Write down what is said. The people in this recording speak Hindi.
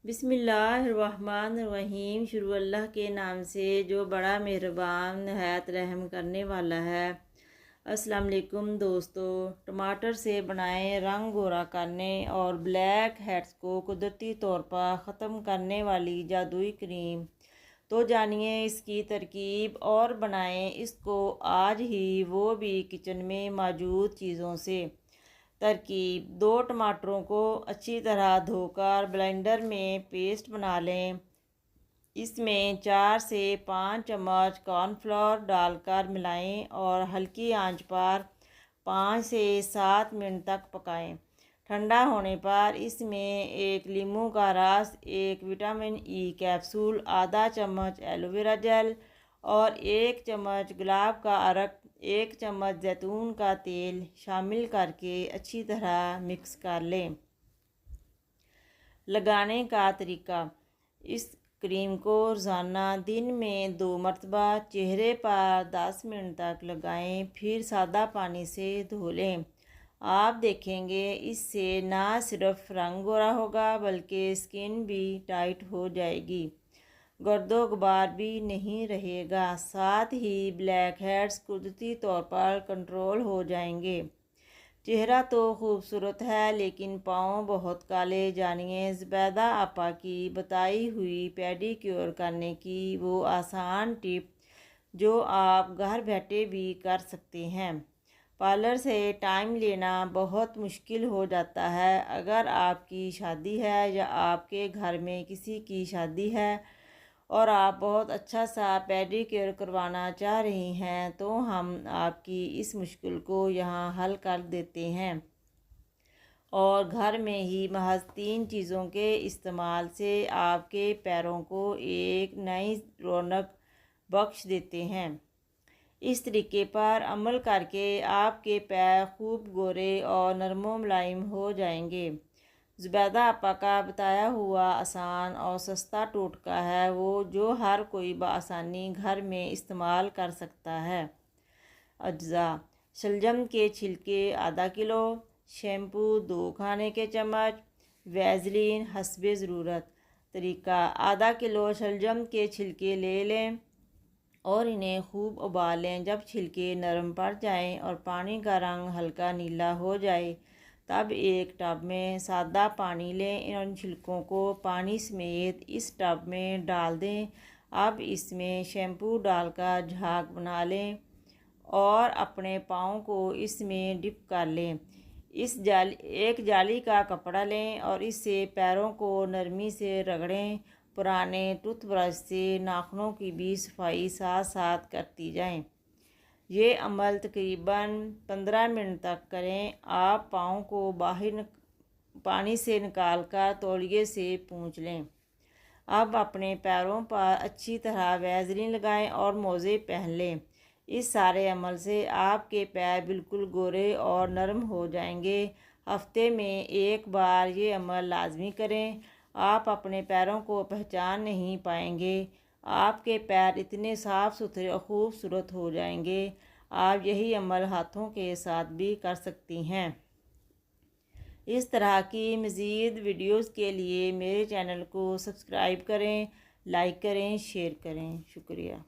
बिस्मिल्लाहिर्रहमानिर्रहीम। शुरू अल्लाह के नाम से जो बड़ा मेहरबान नहायत रहम करने वाला है। अस्सलाम वालेकुम दोस्तों, टमाटर से बनाएं रंग गोरा करने और ब्लैक हेड्स को कुदरती तौर पर ख़त्म करने वाली जादुई क्रीम। तो जानिए इसकी तरकीब और बनाएं इसको आज ही, वो भी किचन में मौजूद चीज़ों से। तरकीब: 2 टमाटरों को अच्छी तरह धोकर ब्लेंडर में पेस्ट बना लें। इसमें 4 से 5 चम्मच कॉर्नफ्लोर डालकर मिलाएं और हल्की आंच पर 5 से 7 मिनट तक पकाएं। ठंडा होने पर इसमें 1 नींबू का रस, 1 विटामिन ई कैप्सूल, आधा चम्मच एलोवेरा जेल और 1 चम्मच गुलाब का अरक, 1 चम्मच जैतून का तेल शामिल करके अच्छी तरह मिक्स कर लें। लगाने का तरीका: इस क्रीम को रोज़ाना दिन में 2 मरतबा चेहरे पर 10 मिनट तक लगाएं, फिर सादा पानी से धो लें। आप देखेंगे इससे ना सिर्फ रंग गोरा होगा बल्कि स्किन भी टाइट हो जाएगी, गर्दो गुबार भी नहीं रहेगा, साथ ही ब्लैक हेड्स कुदरती तौर पर कंट्रोल हो जाएंगे। चेहरा तो खूबसूरत है लेकिन पाँव बहुत काले। जानिए ज़ुबैदा आपा की बताई हुई पेडिक्योर करने की वो आसान टिप जो आप घर बैठे भी कर सकते हैं। पार्लर से टाइम लेना बहुत मुश्किल हो जाता है। अगर आपकी शादी है या आपके घर में किसी की शादी है और आप बहुत अच्छा सा पेडिक्योर करवाना चाह रही हैं तो हम आपकी इस मुश्किल को यहाँ हल कर देते हैं और घर में ही महज 3 चीज़ों के इस्तेमाल से आपके पैरों को एक नई रौनक बख्श देते हैं। इस तरीके पर अमल करके आपके पैर खूब गोरे और नरमो मुलायम हो जाएंगे। ज़ुबैदा आपा का बताया हुआ आसान और सस्ता टोटका है वो जो हर कोई बआसानी घर में इस्तेमाल कर सकता है। अज्जा: शलजम के छिलके आधा किलो, शैम्पू 2 खाने के चम्मच, वैसलीन हस्बे ज़रूरत। तरीका: आधा किलो शलजम के छिलके ले लें और इन्हें खूब उबाल लें। जब छिलके नरम पड़ जाएं और पानी का रंग हल्का नीला हो जाए तब एक टब में सादा पानी लें। इन छिलकों को पानी समेत इस टब में डाल दें। अब इसमें शैम्पू डालकर झाग बना लें और अपने पाँव को इसमें डिप कर लें। एक जाली का कपड़ा लें और इससे पैरों को नरमी से रगड़ें। पुराने टूथब्रश से नाखूनों की भी सफाई साथ साथ करती जाएं। ये अमल तकरीबन 15 मिनट तक करें। आप पाँव को बाहर पानी से निकाल कर तौलिए से पोंछ लें। अब अपने पैरों पर अच्छी तरह वैसलीन लगाएं और मोज़े पहन लें। इस सारे अमल से आपके पैर बिल्कुल गोरे और नरम हो जाएंगे। हफ्ते में 1 बार ये अमल लाजमी करें। आप अपने पैरों को पहचान नहीं पाएंगे। आपके पैर इतने साफ़ सुथरे और खूबसूरत हो जाएंगे। आप यही अमल हाथों के साथ भी कर सकती हैं। इस तरह की मज़ीद वीडियोस के लिए मेरे चैनल को सब्सक्राइब करें, लाइक करें, शेयर करें। शुक्रिया।